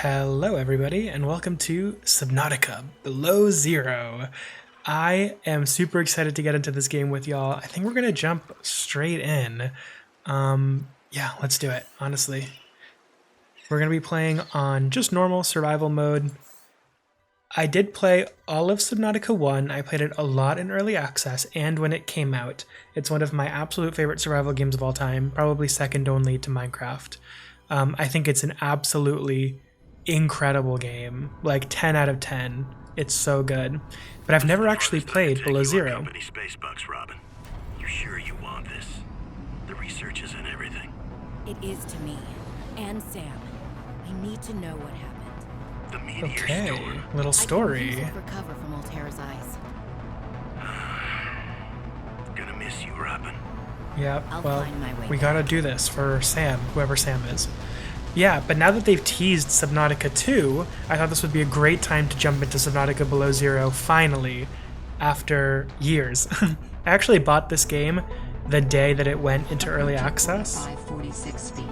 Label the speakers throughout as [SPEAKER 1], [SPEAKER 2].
[SPEAKER 1] Hello everybody and welcome to Subnautica Below Zero. I am super excited to get into this game with y'all. I think we're gonna jump straight in. Yeah, let's do it, honestly. We're gonna be playing on just normal survival mode. I did play all of Subnautica 1. I played it a lot in early access and when it came out. It's one of my absolute favorite survival games of all time, probably second only to Minecraft. I think it's an absolutely incredible game, like 10 out of 10. It's so good. But I've never actually played Below Zero.
[SPEAKER 2] Space bucks, Robin. You sure you want this? The research isn't everything.
[SPEAKER 3] It is to me and Sam. I need to know what happened.
[SPEAKER 2] The meteor
[SPEAKER 1] Okay,
[SPEAKER 2] storm.
[SPEAKER 1] little story.
[SPEAKER 3] I can recover from Altera's eyes.
[SPEAKER 2] Gonna miss you, Robin.
[SPEAKER 1] Yeah,
[SPEAKER 3] I'll
[SPEAKER 1] well,
[SPEAKER 3] find my way
[SPEAKER 1] we
[SPEAKER 3] back.
[SPEAKER 1] gotta do this for Sam, whoever Sam is. Yeah, but now that they've teased Subnautica 2, I thought this would be a great time to jump into Subnautica Below Zero, finally, after years. I actually bought this game the day that it went into early access.
[SPEAKER 4] 46 feet.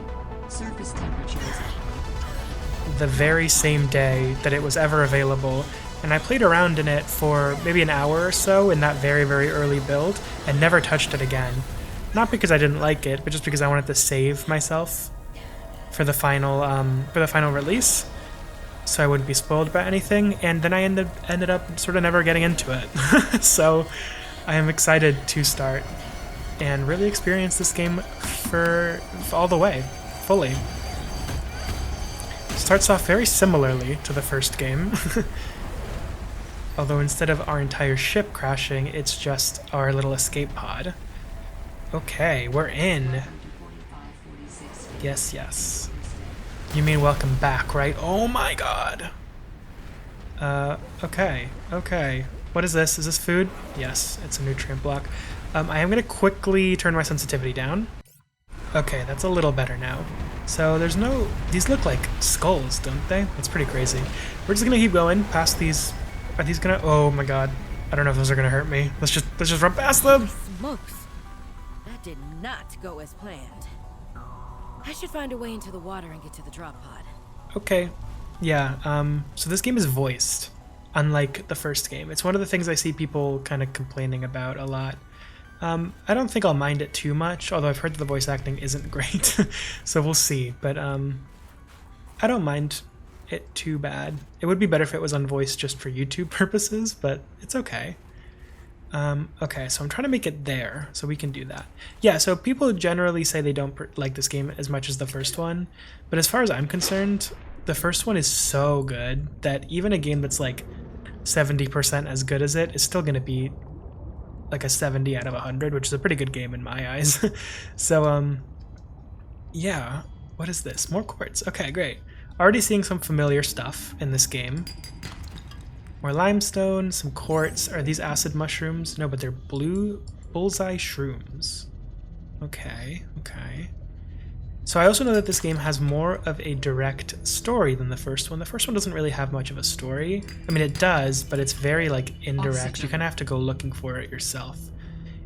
[SPEAKER 4] Surface temperature is
[SPEAKER 1] The very same day that it was ever available, and I played around in it for maybe an hour or so in that very, very early build, and never touched it again. Not because I didn't like it, but just because I wanted to save myself for the final release, so I wouldn't be spoiled by anything. And then I ended up sort of never getting into it. So I am excited to start and really experience this game for all the way, fully. Starts off very similarly to the first game. Although instead of our entire ship crashing, it's just our little escape pod. Okay, we're in. Yes, yes. You mean welcome back, right? Oh my god! Okay. What is this? Is this food? Yes, it's a nutrient block. I am gonna quickly turn my sensitivity down. Okay, that's a little better now. So there's no... These look like skulls, don't they? That's pretty crazy. We're just gonna keep going past these... Are these gonna... Oh my god. I don't know if those are gonna hurt me. Let's just run past them!
[SPEAKER 3] Smokes! That did not go as planned. I should find a way into the water and get to the drop pod.
[SPEAKER 1] Okay. Yeah, so this game is voiced, unlike the first game. It's one of the things I see people kind of complaining about a lot. I don't think I'll mind it too much, although I've heard that the voice acting isn't great, so we'll see. But I don't mind it too bad. It would be better if it was unvoiced just for YouTube purposes, but it's okay. Okay, so I'm trying to make it there, so we can do that. Yeah, so people generally say they don't like this game as much as the first one, but as far as I'm concerned, the first one is so good that even a game that's like 70% as good as it is still going to be like a 70 out of 100, which is a pretty good game in my eyes. So, yeah, what is this? More quartz. Okay, great. Already seeing some familiar stuff in this game. More limestone, some quartz. Are these acid mushrooms? No, but they're blue bullseye shrooms. Okay. So I also know that this game has more of a direct story than the first one. The first one doesn't really have much of a story. I mean, it does, but it's very, like, indirect. You kind of have to go looking for it yourself.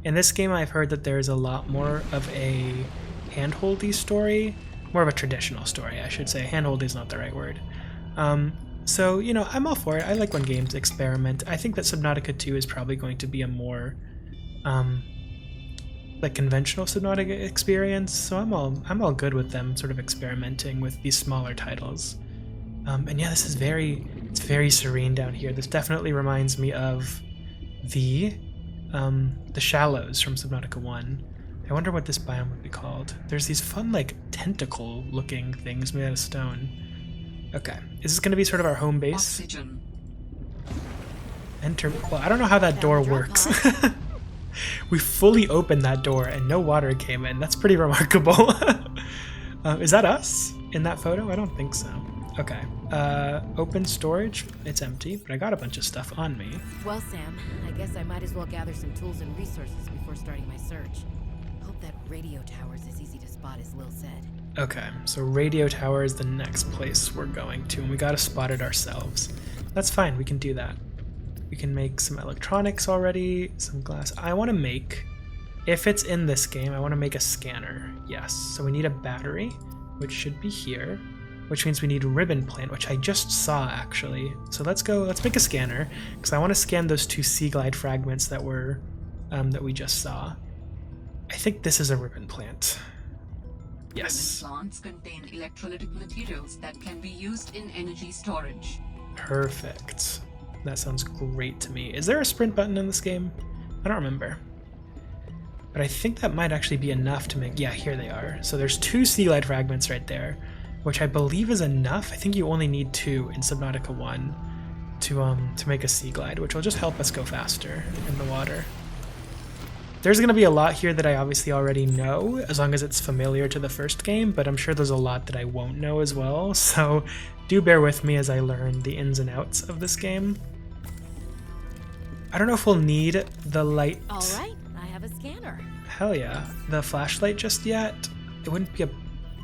[SPEAKER 1] In this game, I've heard that there's a lot more of a handholdy story. More of a traditional story, I should say. Handholdy is not the right word. So, you know, I'm all for it. I like when games experiment. I think that Subnautica 2 is probably going to be a more, like, conventional Subnautica experience. So I'm all good with them sort of experimenting with these smaller titles. And yeah, it's very serene down here. This definitely reminds me of the Shallows from Subnautica 1. I wonder what this biome would be called. There's these fun, like, tentacle-looking things made out of stone. Okay, is this going to be sort of our home base?
[SPEAKER 4] oxygen.
[SPEAKER 1] Enter. Well, I don't know how that door works. We fully opened that door and no water came in. That's pretty remarkable. Is that us in that photo? I don't think so. Okay. Open storage. It's empty, but I got a bunch of stuff on me.
[SPEAKER 3] Well, Sam, I guess I might as well gather some tools and resources before starting my search. Hope that radio tower's as easy to spot as Lil said.
[SPEAKER 1] Okay, so radio tower is the next place we're going to, and we gotta spot it ourselves. That's fine, we can do that. We can make some electronics already, some glass. I want to make, if it's in this game, I want to make a scanner. Yes, so we need a battery, which should be here. which means we need ribbon plant, which I just saw actually. So let's make a scanner, because I want to scan those 2 sea glide fragments that we just saw. I think this is a ribbon plant. Yes.
[SPEAKER 4] Ribbon plants contain electrolytic materials that can be used in energy storage.
[SPEAKER 1] Perfect. That sounds great to me. Is there a sprint button in this game? I don't remember. But I think that might actually be enough to make... Yeah, here they are. So there's 2 sea glide fragments right there, which I believe is enough. I think you only need 2 in Subnautica 1 to make a sea glide, which will just help us go faster in the water. There's going to be a lot here that I obviously already know, as long as it's familiar to the first game, but I'm sure there's a lot that I won't know as well, so do bear with me as I learn the ins and outs of this game. I don't know if we'll need the light...
[SPEAKER 3] Alright, I have a scanner.
[SPEAKER 1] Hell yeah. The flashlight just yet? It wouldn't be a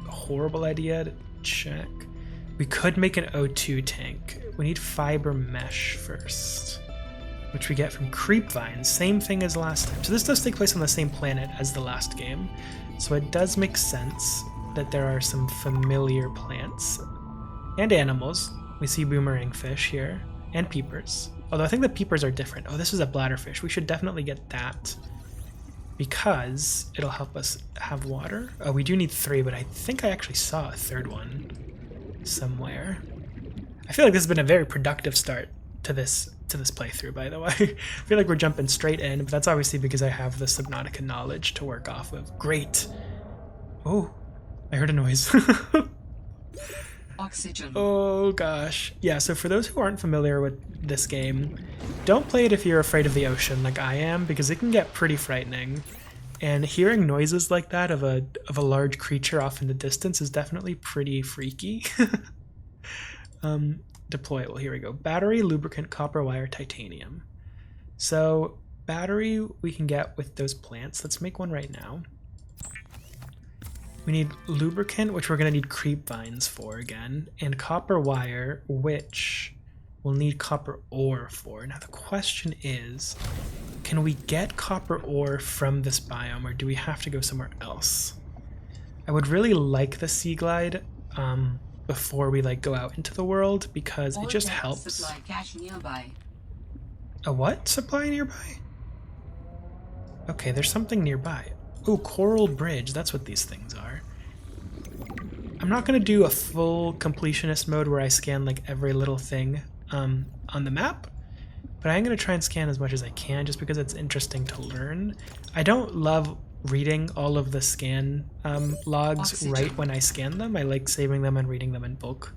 [SPEAKER 1] horrible idea to check. We could make an O2 tank. We need fiber mesh first, which we get from creep vines. Same thing as last time. So this does take place on the same planet as the last game. So it does make sense that there are some familiar plants and animals. We see boomerang fish here and peepers. Although I think the peepers are different. Oh, this is a bladderfish. We should definitely get that because it'll help us have water. Oh, we do need 3, but I think I actually saw a 3rd one somewhere. I feel like this has been a very productive start to this playthrough, by the way. I feel like we're jumping straight in, but that's obviously because I have the Subnautica knowledge to work off of. Great. Oh, I heard a noise.
[SPEAKER 4] Oxygen.
[SPEAKER 1] Oh gosh. Yeah, so for those who aren't familiar with this game, don't play it if you're afraid of the ocean like I am, because it can get pretty frightening. And hearing noises like that of a large creature off in the distance is definitely pretty freaky. Deployable, here we go. Battery, lubricant, copper wire, titanium. So battery we can get with those plants. Let's make one right now. We need lubricant, which we're going to need creep vines for again, and copper wire, which we'll need copper ore for. Now the question is, can we get copper ore from this biome, or do we have to go somewhere else? I would really like the sea glide before we go out into the world, because it just helps.
[SPEAKER 4] Supply cache nearby.
[SPEAKER 1] A what? Supply nearby? Okay, there's something nearby. Oh, coral bridge. That's what these things are. I'm not going to do a full completionist mode where I scan every little thing on the map, but I'm going to try and scan as much as I can just because it's interesting to learn. I don't love reading all of the scan logs
[SPEAKER 4] Oxygen.
[SPEAKER 1] right when I scan them. I like saving them and reading them in bulk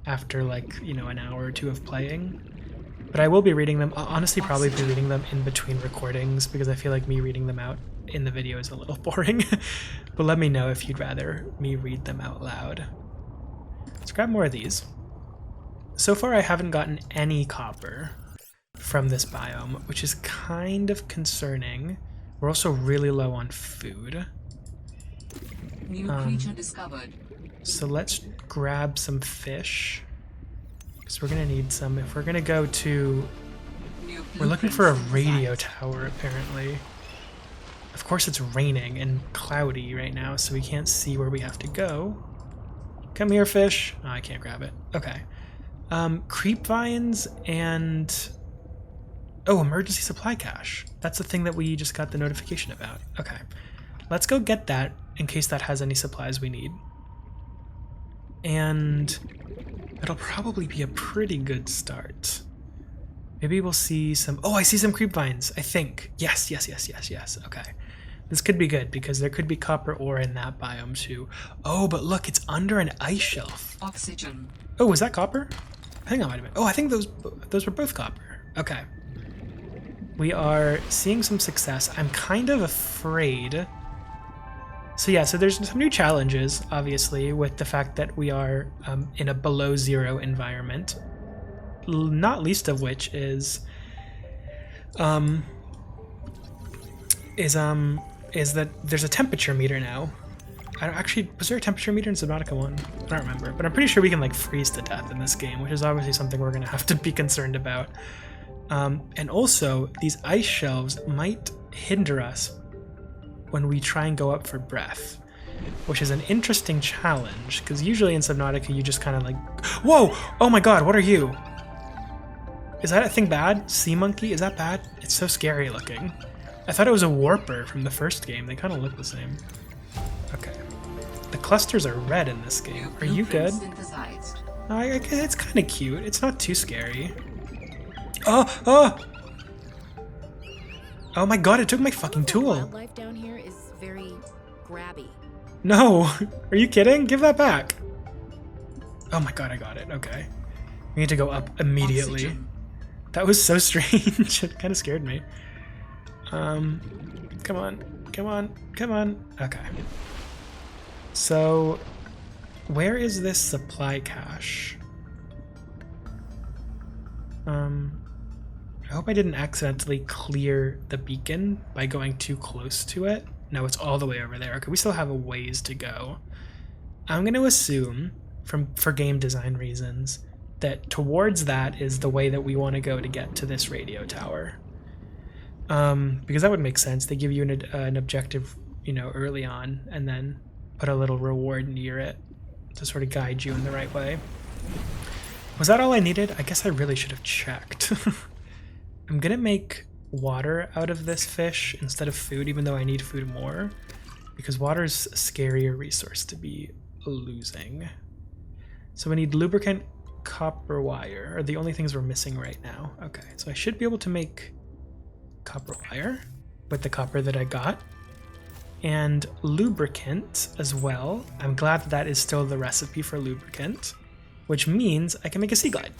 [SPEAKER 1] after an hour or 2 of playing. But I will be reading them. I'll honestly probably be reading them in between recordings because I feel like me reading them out in the video is a little boring. But let me know if you'd rather me read them out loud. Let's grab more of these. So far I haven't gotten any copper from this biome, which is kind of concerning. We're also really low on food.
[SPEAKER 4] New creature discovered.
[SPEAKER 1] So let's grab some fish, because we're gonna need some if we're gonna go to... We're looking for a radio tower, apparently. Of course it's raining and cloudy right now, so we can't see where we have to go. Come here, fish. Oh, I can't grab it. Okay. Creep vines and... Oh, emergency supply cache. That's the thing that we just got the notification about. Okay. Let's go get that in case that has any supplies we need. And it'll probably be a pretty good start. Maybe we'll see some... Oh, I see some creep vines, I think. Yes. Okay. This could be good because there could be copper ore in that biome too. Oh, but look, it's under an ice shelf.
[SPEAKER 4] Oxygen.
[SPEAKER 1] Oh, was that copper? I think that might have been. Oh, I think those were both copper. Okay. We are seeing some success. I'm kind of afraid. So yeah, so there's some new challenges, obviously, with the fact that we are in a below zero environment. Not least of which is that there's a temperature meter now. I don't actually, was there a temperature meter in Subnautica 1? I don't remember, but I'm pretty sure we can freeze to death in this game, which is obviously something we're gonna have to be concerned about. And also, these ice shelves might hinder us when we try and go up for breath. which is an interesting challenge, because usually in Subnautica you just kind of like, whoa, oh my god, what are you? Is that a thing bad? Sea monkey, is that bad? It's so scary looking. I thought it was a warper from the first game. They kind of look the same. Okay. The clusters are red in this game. Are you good?
[SPEAKER 4] Synthesized.
[SPEAKER 1] It's kind of cute. It's not too scary. Oh! Oh my god, it took my fucking tool.
[SPEAKER 3] Wildlife down here is very grabby.
[SPEAKER 1] No! Are you kidding? Give that back. Oh my god, I got it. Okay. We need to go up immediately.
[SPEAKER 4] Oxygen.
[SPEAKER 1] That was so strange. It kind of scared me. Come on. Okay. So, where is this supply cache? I hope I didn't accidentally clear the beacon by going too close to it. No, it's all the way over there. Okay, we still have a ways to go. I'm going to assume, for game design reasons, that towards that is the way that we want to go to get to this radio tower. Because that would make sense. They give you an objective, early on, and then put a little reward near it to sort of guide you in the right way. Was that all I needed? I guess I really should have checked. I'm gonna make water out of this fish instead of food, even though I need food more, because water's a scarier resource to be losing. So we need lubricant, copper wire, are the only things we're missing right now. Okay, so I should be able to make copper wire with the copper that I got, and lubricant as well. I'm glad that is still the recipe for lubricant, which means I can make a sea glide.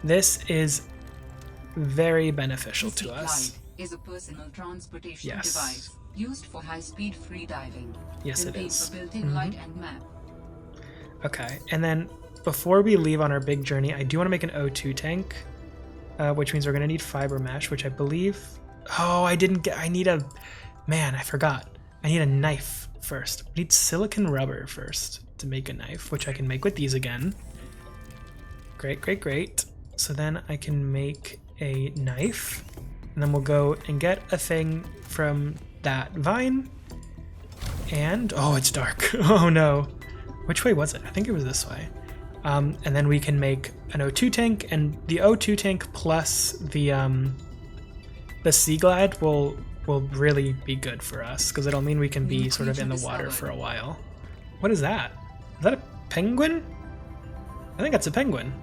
[SPEAKER 1] This is very beneficial to us.
[SPEAKER 4] Glide is a personal transportation
[SPEAKER 1] Yes.
[SPEAKER 4] device used for high-speed free diving.
[SPEAKER 1] Yes, it
[SPEAKER 4] Contains
[SPEAKER 1] is.
[SPEAKER 4] a built-in light and map.
[SPEAKER 1] Okay, and then before we leave on our big journey, I do want to make an O2 tank, which means we're going to need fiber mesh, which I believe... Oh, I need a... Man, I forgot. I need a knife first. We need silicon rubber first to make a knife, which I can make with these again. Great. So then I can make a knife, and then we'll go and get a thing from that vine. And... Oh, it's dark. Oh no. Which way was it? I think it was this way. And then we can make an O2 tank, and the O2 tank plus the Sea Glide will really be good for us, because it'll mean we can be sort of in the water for a while. What is that? Is that a penguin? I think that's a penguin.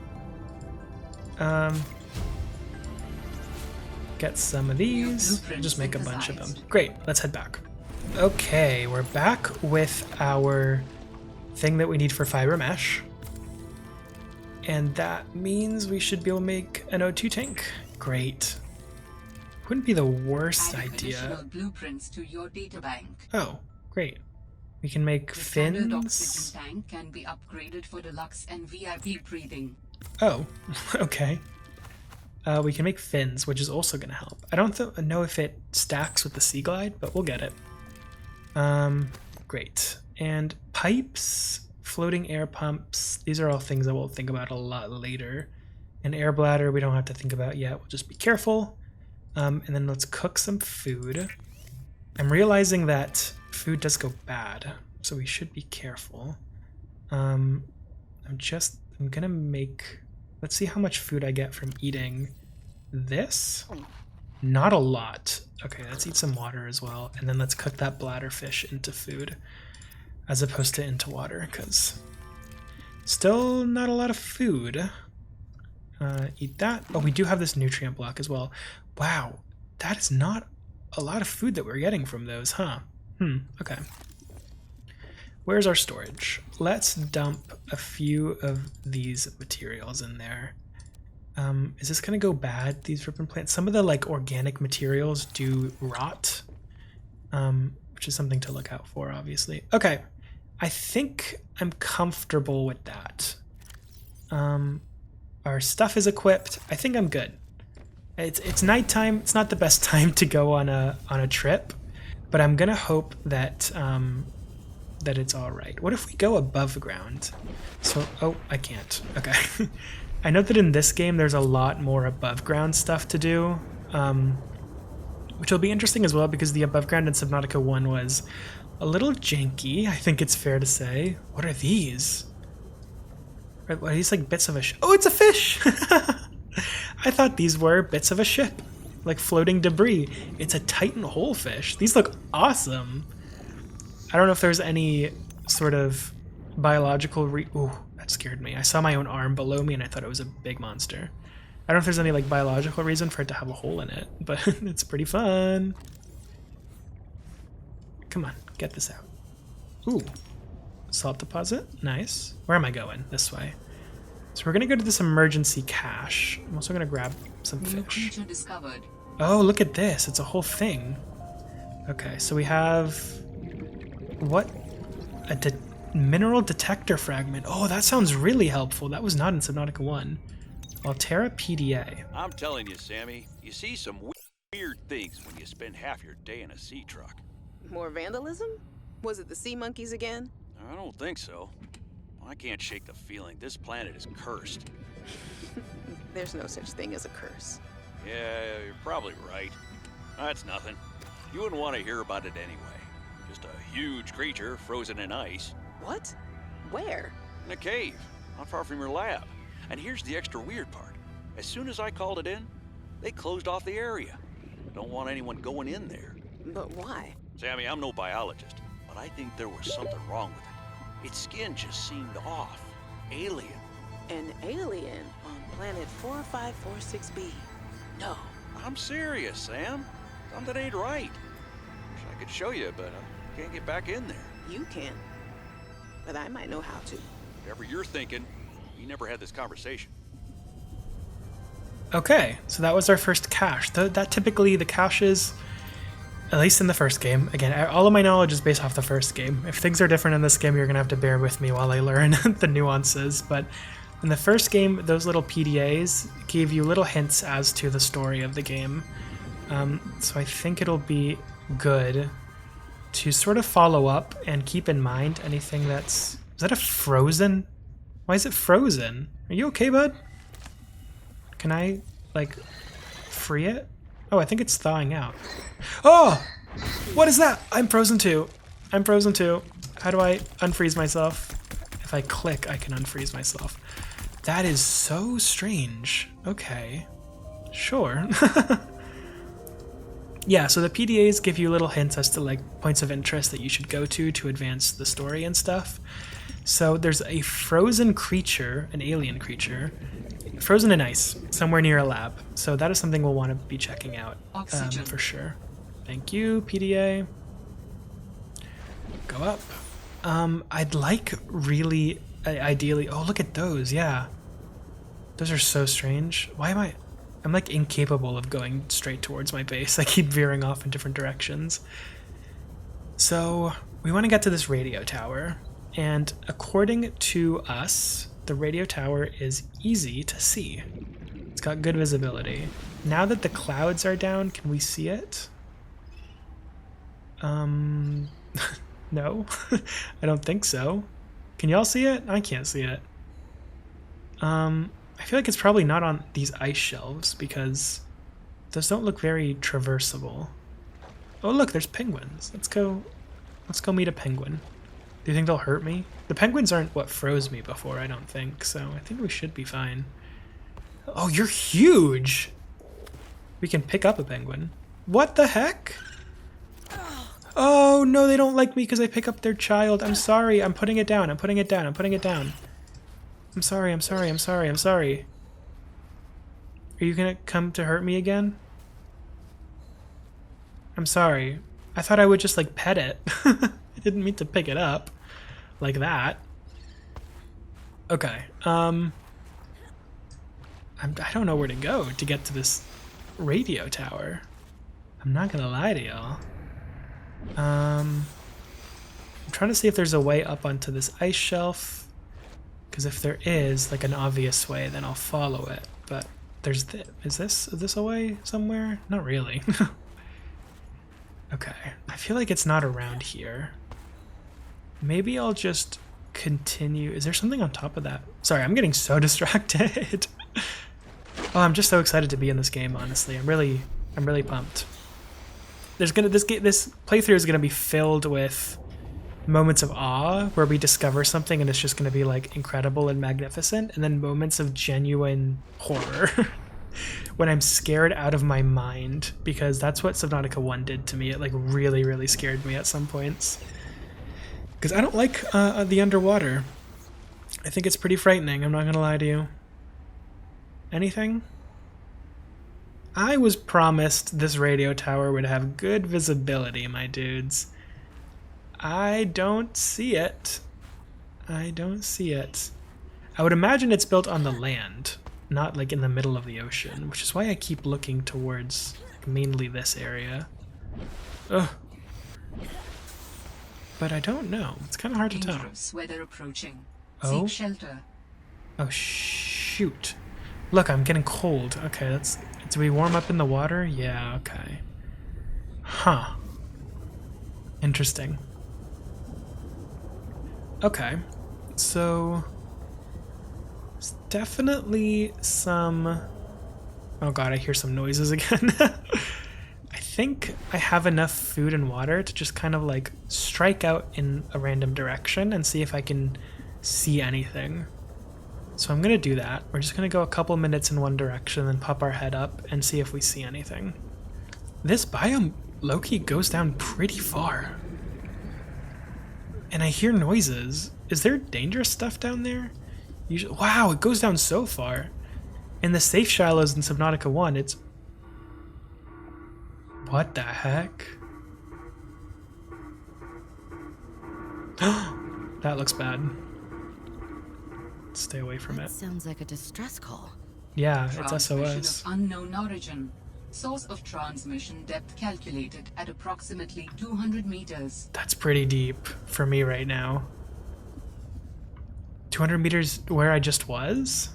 [SPEAKER 1] Get some of these. Just make a bunch of them. Great, let's head back. Okay, we're back with our thing that we need for fiber mesh. And that means we should be able to make an O2 tank. Great. Wouldn't be the worst
[SPEAKER 4] Add
[SPEAKER 1] idea.
[SPEAKER 4] additional blueprints to your databank.
[SPEAKER 1] Oh, great. We can make
[SPEAKER 4] The standard
[SPEAKER 1] fins.
[SPEAKER 4] oxygen tank can be upgraded for deluxe and VIP breathing.
[SPEAKER 1] Oh, okay. We can make fins, which is also going to help. I don't know if it stacks with the Sea Glide, but we'll get it. Great. And pipes, floating air pumps, these are all things that we'll think about a lot later. An air bladder we don't have to think about yet. We'll just be careful. And then let's cook some food. I'm realizing that food does go bad, so we should be careful. I'm gonna make... Let's see how much food I get from eating this. Not a lot. Okay, let's eat some water as well, and then let's cook that bladder fish into food as opposed to into water, because still not a lot of food. Eat that. Oh, we do have this nutrient block as well. Wow, that is not a lot of food that we're getting from those, huh? Okay. Where's our storage? Let's dump a few of these materials in there. Is this gonna go bad, these ribbon plants? Some of the organic materials do rot, which is something to look out for, obviously. Okay, I think I'm comfortable with that. Our stuff is equipped. I think I'm good. It's nighttime. It's not the best time to go on a trip, but I'm gonna hope that that it's all right. What if we go above ground? So, oh, I can't. Okay. I know that in this game there's a lot more above ground stuff to do, which will be interesting as well, because the above ground in Subnautica 1 was a little janky, I think it's fair to say. What are these? Are these like bits of a ship? Oh, it's a fish! I thought these were bits of a ship, like floating debris. It's a Titan holefish. These look awesome. I don't know if there's any sort of biological ooh, that scared me. I saw my own arm below me and I thought it was a big monster. I don't know if there's any like biological reason for it to have a hole in it, but it's pretty fun. Come on, get this out. Ooh, salt deposit, nice. Where am I going? This way. So we're gonna go to this emergency cache. I'm also gonna grab some
[SPEAKER 4] New
[SPEAKER 1] fish.
[SPEAKER 4] creature discovered.
[SPEAKER 1] Oh, look at this, it's a whole thing. Okay, so we have, what? A mineral detector fragment. Oh, that sounds really helpful. That was not in Subnautica 1. Altera PDA.
[SPEAKER 5] I'm telling you, Sammy, you see some weird things when you spend half your day in a sea truck.
[SPEAKER 6] More vandalism? Was it the sea monkeys again?
[SPEAKER 5] I don't think so. I can't shake the feeling this planet is cursed.
[SPEAKER 6] There's no such thing as a curse.
[SPEAKER 5] Yeah, you're probably right. That's nothing. You wouldn't want to hear about it anyway. Just a huge creature frozen in ice.
[SPEAKER 6] What? Where?
[SPEAKER 5] In a cave, not far from your lab. And here's the extra weird part. As soon as I called it in, they closed off the area. Don't want anyone going in there.
[SPEAKER 6] But why?
[SPEAKER 5] Sammy, I'm no biologist, but I think there was something wrong with it. Its skin just seemed off. Alien.
[SPEAKER 6] An alien on planet 4546b. No.
[SPEAKER 5] I'm serious, Sam. Something ain't right. Wish I could show you, but I can't get back in there.
[SPEAKER 6] You can. But I might know how to.
[SPEAKER 5] Whatever you're thinking, we never had this conversation.
[SPEAKER 1] Okay, so that was our first cache. That typically, the caches, at least in the first game, again, all of my knowledge is based off the first game. If things are different in this game, you're going to have to bear with me while I learn the nuances. But in the first game, those little PDAs gave you little hints as to the story of the game. So I think it'll be good to sort of follow up and keep in mind anything that's... Is that a frozen? Why is it frozen? Are you okay, bud? Can I, like, free it? Oh, I think it's thawing out. Oh! What is that? I'm frozen too. I'm frozen too. How do I unfreeze myself? If I click, I can unfreeze myself. That is so strange. Okay. Sure. Yeah, so the PDAs give you little hints as to like points of interest that you should go to advance the story and stuff. So there's a frozen creature, an alien creature, frozen in ice, somewhere near a lab. So that is something we'll want to be checking out for sure. Thank you, PDA. Go up. I'd like really, ideally, oh, look at those, yeah. Those are so strange. Why am I'm like incapable of going straight towards my base. I keep veering off in different directions. So we want to get to this radio tower. And according to us, the radio tower is easy to see. It's got good visibility. Now that the clouds are down, can we see it? No, I don't think so. Can y'all see it? I can't see it. I feel like it's probably not on these ice shelves because those don't look very traversable. Oh look, there's penguins. Let's go meet a penguin. Do you think they'll hurt me? The penguins aren't what froze me before, I don't think, so I think we should be fine. Oh, you're huge! We can pick up a penguin. What the heck? Oh no, they don't like me because I pick up their child. I'm sorry, I'm putting it down, I'm putting it down, I'm putting it down. I'm sorry, I'm sorry, I'm sorry, I'm sorry. Are you gonna come to hurt me again? I'm sorry. I thought I would just like pet it. I didn't mean to pick it up like that. Okay, I don't know where to go to get to this radio tower. I'm not gonna lie to y'all. I'm trying to see if there's a way up onto this ice shelf. Because if there is, like, an obvious way, then I'll follow it. But there's is this a way somewhere? Not really. Okay, I feel like it's not around here. Maybe I'll just continue. Is there something on top of that? Sorry, I'm getting so distracted. Oh, I'm just so excited to be in this game, honestly. I'm really pumped. This playthrough is gonna be filled with moments of awe where we discover something and it's just going to be like incredible and magnificent, and then moments of genuine horror when I'm scared out of my mind, because that's what Subnautica 1 did to me. It like really, really scared me at some points. Because I don't like the underwater. I think it's pretty frightening, I'm not going to lie to you. Anything? I was promised this radio tower would have good visibility, my dudes. I don't see it. I don't see it. I would imagine it's built on the land, not like in the middle of the ocean, which is why I keep looking towards like, mainly this area. Ugh. But I don't know. It's kind of hard to tell.
[SPEAKER 4] Dangerous weather approaching.
[SPEAKER 1] Oh?
[SPEAKER 4] Seek shelter.
[SPEAKER 1] Oh, shoot. Look, I'm getting cold. Okay, that's... Do we warm up in the water? Yeah, okay. Huh. Interesting. Okay. So... There's definitely some... Oh god, I hear some noises again. I think I have enough food and water to just kind of like strike out in a random direction and see if I can see anything. So I'm gonna do that. We're just gonna go a couple minutes in one direction, then pop our head up and see if we see anything. This biome low-key goes down pretty far. And I hear noises. Is there dangerous stuff down there? Usually, wow, it goes down so far. In the safe shallows in Subnautica 1, it's... What the heck? That looks bad. Stay away from it.
[SPEAKER 3] Sounds like a distress call.
[SPEAKER 1] Yeah, it's
[SPEAKER 4] Transmission
[SPEAKER 1] SOS.
[SPEAKER 4] of unknown origin. Source of transmission depth calculated at approximately 200 meters.
[SPEAKER 1] That's pretty deep for me right now. 200 meters where I just was?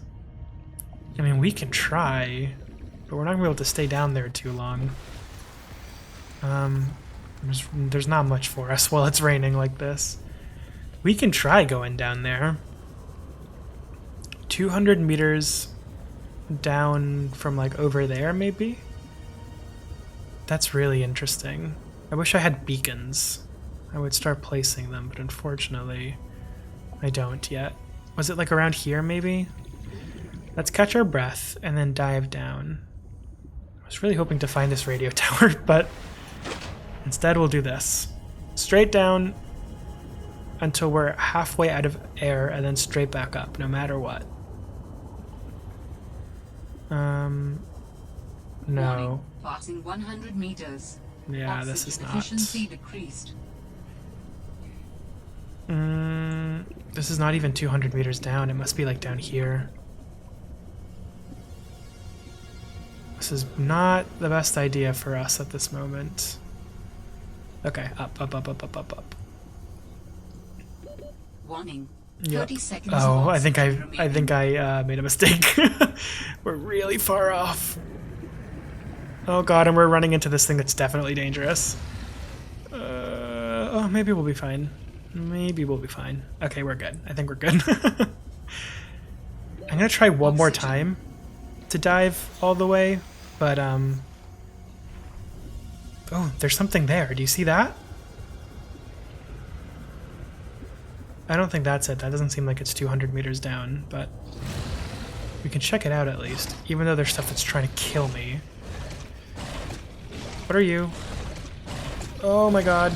[SPEAKER 1] I mean, we can try, but we're not gonna be able to stay down there too long. There's not much for us while it's raining like this. We can try going down there. 200 meters down from like over there, maybe? That's really interesting. I wish I had beacons. I would start placing them, but unfortunately, I don't yet. Was it like around here, maybe? Let's catch our breath and then dive down. I was really hoping to find this radio tower, but instead we'll do this. Straight down until we're halfway out of air and then straight back up, no matter what. No.
[SPEAKER 4] Warning, passing 100 meters.
[SPEAKER 1] Yeah, this is
[SPEAKER 4] Oxygen
[SPEAKER 1] not.
[SPEAKER 4] efficiency decreased.
[SPEAKER 1] This is not even 200 meters down. It must be like down here. This is not the best idea for us at this moment. Okay, up, up, up, up, up, up, up.
[SPEAKER 4] Warning.
[SPEAKER 1] Yep.
[SPEAKER 4] 30 seconds
[SPEAKER 1] Oh,
[SPEAKER 4] of
[SPEAKER 1] I think
[SPEAKER 4] oxygen
[SPEAKER 1] I made a mistake. We're really far off. Oh god, and we're running into this thing that's definitely dangerous. Oh, maybe we'll be fine. Maybe we'll be fine. Okay, we're good. I think we're good. I'm gonna try one more time to dive all the way, but oh, there's something there. Do you see that? I don't think that's it. That doesn't seem like it's 200 meters down, but we can check it out at least, even though there's stuff that's trying to kill me. What are you? Oh my god.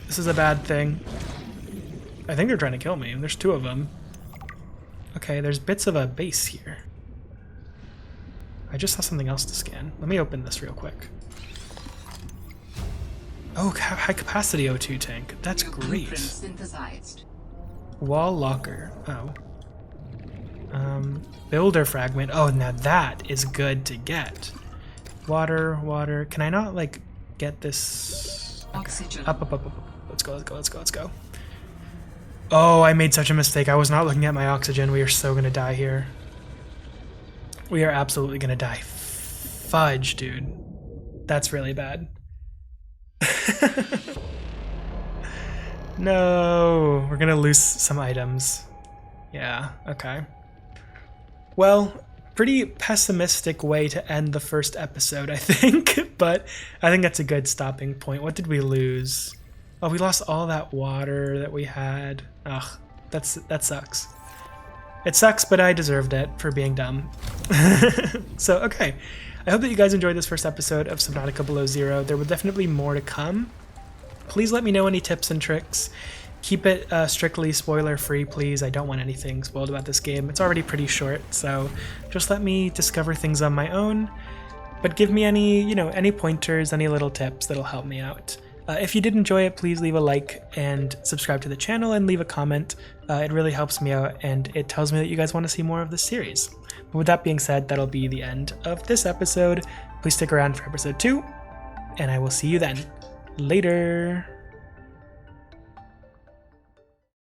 [SPEAKER 1] This is a bad thing. I think they're trying to kill me. There's two of them. Okay, there's bits of a base here. I just saw something else to scan. Let me open this real quick. Oh, high capacity O2 tank. That's
[SPEAKER 4] New
[SPEAKER 1] great.
[SPEAKER 4] blueprint synthesized.
[SPEAKER 1] Wall locker. Oh. Builder fragment. Oh, now that is good to get. Water, water. Can I not, like, get this? Okay.
[SPEAKER 4] Oxygen.
[SPEAKER 1] Up, up, up, up, up. Let's go, let's go, let's go, let's go. Oh, I made such a mistake. I was not looking at my oxygen. We are so gonna die here. We are absolutely gonna die. Fudge, dude. That's really bad. No, we're gonna lose some items. Yeah, okay. Well, pretty pessimistic way to end the first episode, I think, but I think that's a good stopping point. What did we lose? Oh, we lost all that water that we had. Ugh, that sucks. It sucks, but I deserved it for being dumb. So, okay. I hope that you guys enjoyed this first episode of Subnautica Below Zero. There will definitely more to come. Please let me know any tips and tricks. Keep it strictly spoiler-free, please. I don't want anything spoiled about this game. It's already pretty short, so just let me discover things on my own. But give me any pointers, any little tips that'll help me out. If you did enjoy it, please leave a like and subscribe to the channel and leave a comment. It really helps me out, and it tells me that you guys want to see more of this series. But with that being said, that'll be the end of this episode. Please stick around for episode 2, and I will see you then. Later!